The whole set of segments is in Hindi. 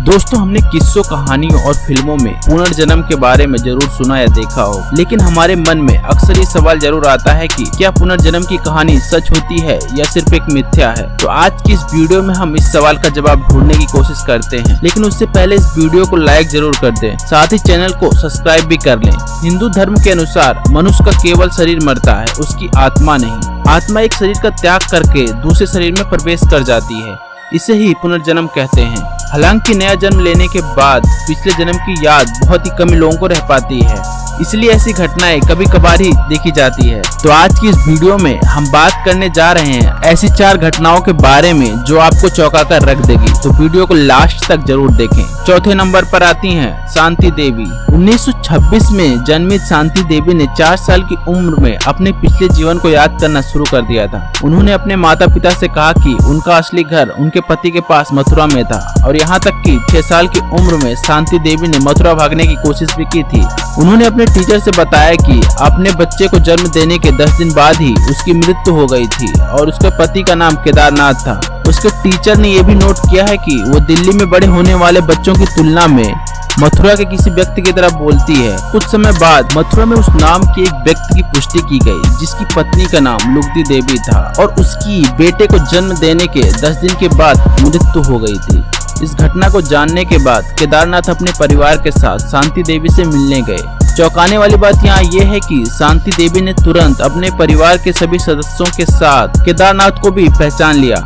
दोस्तों, हमने किस्सों, कहानियों और फिल्मों में पुनर्जन्म के बारे में जरूर सुना या देखा हो, लेकिन हमारे मन में अक्सर ये सवाल जरूर आता है कि क्या पुनर्जन्म की कहानी सच होती है या सिर्फ एक मिथ्या है। तो आज की इस वीडियो में हम इस सवाल का जवाब ढूंढने की कोशिश करते हैं, लेकिन उससे पहले इस वीडियो को लाइक जरूर कर दें, साथ ही चैनल को सब्सक्राइब भी कर लें। हिंदू धर्म के अनुसार मनुष्य का केवल शरीर मरता है, उसकी आत्मा नहीं। आत्मा एक शरीर का त्याग करके दूसरे शरीर में प्रवेश कर जाती है, इसे ही पुनर्जन्म कहते हैं। हालांकि नया जन्म लेने के बाद पिछले जन्म की याद बहुत ही कम लोगों को रह पाती है, इसलिए ऐसी घटनाएं कभी कभार ही देखी जाती है। तो आज की इस वीडियो में हम बात करने जा रहे हैं ऐसी 4 घटनाओं के बारे में जो आपको चौंका कर रख देगी, तो वीडियो को लास्ट तक जरूर देखें। चौथे नंबर पर आती हैं शांति देवी। 1926 में जन्मित शांति देवी ने 4 साल की उम्र में अपने पिछले जीवन को याद करना शुरू कर दिया था। उन्होंने अपने माता पिता से कहा कि उनका असली घर उनके पति के पास मथुरा में था, और यहाँ तक कि 6 साल की उम्र में शांति देवी ने मथुरा भागने की कोशिश भी की थी। उन्होंने अपने टीचर से बताया कि अपने बच्चे को जन्म देने के 10 दिन बाद ही उसकी मृत्यु हो गई थी और उसके पति का नाम केदारनाथ था। उसके टीचर ने यह भी नोट किया है कि वो दिल्ली में बड़े होने वाले बच्चों की तुलना में मथुरा के किसी व्यक्ति की तरह बोलती है। कुछ समय बाद मथुरा में उस नाम के एक व्यक्ति की पुष्टि की गई, जिसकी पत्नी का नाम लुगदी देवी था और उसकी बेटे को जन्म देने के 10 दिन के बाद मृत्यु हो गई थी। इस घटना को जानने के बाद केदारनाथ अपने परिवार के साथ शांति देवी से मिलने गए। चौंकाने वाली बात यहाँ ये है कि शांति देवी ने तुरंत अपने परिवार के सभी सदस्यों के साथ केदारनाथ को भी पहचान लिया।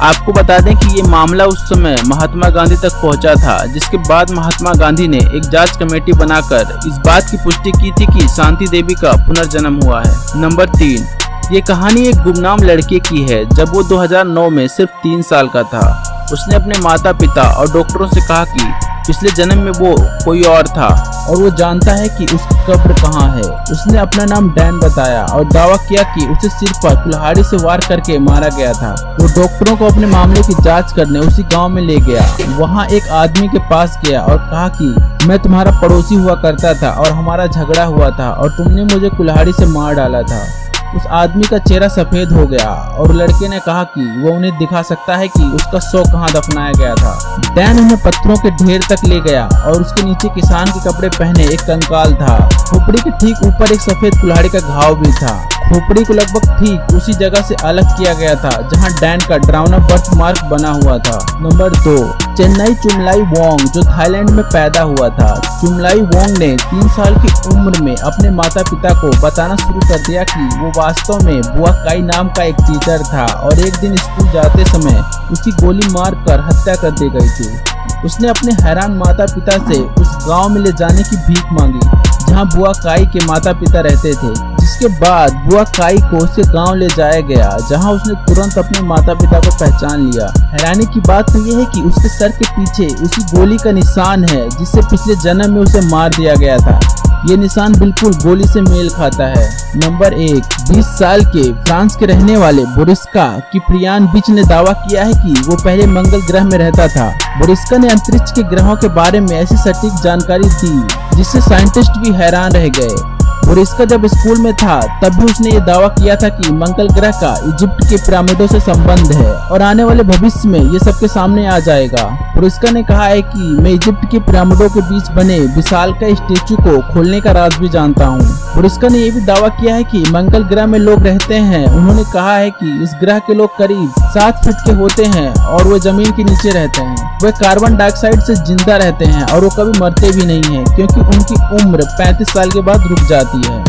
आपको बता दें कि ये मामला उस समय महात्मा गांधी तक पहुंचा था, जिसके बाद महात्मा गांधी ने एक जांच कमेटी बनाकर इस बात की पुष्टि की थी कि शांति देवी का पुनर्जन्म हुआ है। नंबर 3, ये कहानी एक गुमनाम लड़के की है। जब वो 2009 में सिर्फ 3 साल का था, उसने अपने माता पिता और डॉक्टरों से कहा कि पिछले जन्म में वो कोई और था और वो जानता है कि उसकी कब्र कहाँ है। उसने अपना नाम डैन बताया और दावा किया कि उसे सिर पर कुल्हाड़ी से वार करके मारा गया था। वो डॉक्टरों को अपने मामले की जांच करने उसी गांव में ले गया। वहाँ एक आदमी के पास गया और कहा कि मैं तुम्हारा पड़ोसी हुआ करता था और हमारा झगड़ा हुआ था और तुमने मुझे कुल्हाड़ी से मार डाला था। उस आदमी का चेहरा सफेद हो गया और लड़के ने कहा कि वो उन्हें दिखा सकता है कि उसका शव कहाँ दफनाया गया था। डैन उन्हें पत्थरों के ढेर तक ले गया और उसके नीचे किसान के कपड़े पहने एक कंकाल था। खोपड़ी के ठीक ऊपर एक सफेद कुल्हाड़ी का घाव भी था। खोपड़ी को लगभग ठीक उसी जगह से अलग किया गया था जहां डैन का डरावना बर्थ मार्क बना हुआ था। नंबर 2, चेन्नई चुमलाई वोंग, जो थाईलैंड में पैदा हुआ था। चुमलाई वोंग ने 3 साल की उम्र में अपने माता पिता को बताना शुरू कर दिया कि वो वास्तव में बुआ काई नाम का एक टीचर था और एक दिन स्कूल जाते समय उसकी गोली मार कर हत्या कर दी गई थी। उसने अपने हैरान माता पिता से उस गांव में ले जाने की भीख मांगी जहां बुआ काई के माता पिता रहते थे, जिसके बाद बुआ काई को उसके गांव ले जाया गया जहां उसने तुरंत अपने माता पिता को पहचान लिया। हैरानी की बात तो यह है कि उसके सर के पीछे उसी गोली का निशान है जिससे पिछले जन्म में उसे मार दिया गया था। ये निशान बिल्कुल गोली से मेल खाता है। नंबर 1, 20 साल के फ्रांस के रहने वाले बोरिस्का किप्रियान बिच ने दावा किया है कि वो पहले मंगल ग्रह में रहता था। बोरिस्का ने अंतरिक्ष के ग्रहों के बारे में ऐसी सटीक जानकारी दी जिससे साइंटिस्ट भी हैरान रह गए। बोरिस्का जब स्कूल में था तब भी उसने ये दावा किया था कि मंगल ग्रह का इजिप्ट के पिरामिडों से संबंध है और आने वाले भविष्य में ये सबके सामने आ जाएगा। बोरिस्का ने कहा है कि मैं इजिप्ट के पिरामिडों के बीच बने विशालकाय स्टेचू को खोलने का राज भी जानता हूँ। बोरिस्का ने यह भी दावा किया है कि मंगल ग्रह में लोग रहते हैं। उन्होंने कहा है कि इस ग्रह के लोग करीब 7 फीट के होते हैं और वो जमीन के नीचे रहते हैं। वे कार्बन डाइऑक्साइड से जिंदा रहते हैं और वो कभी मरते भी नहीं है, क्योंकि उनकी उम्र 35 साल के बाद रुक जाती है।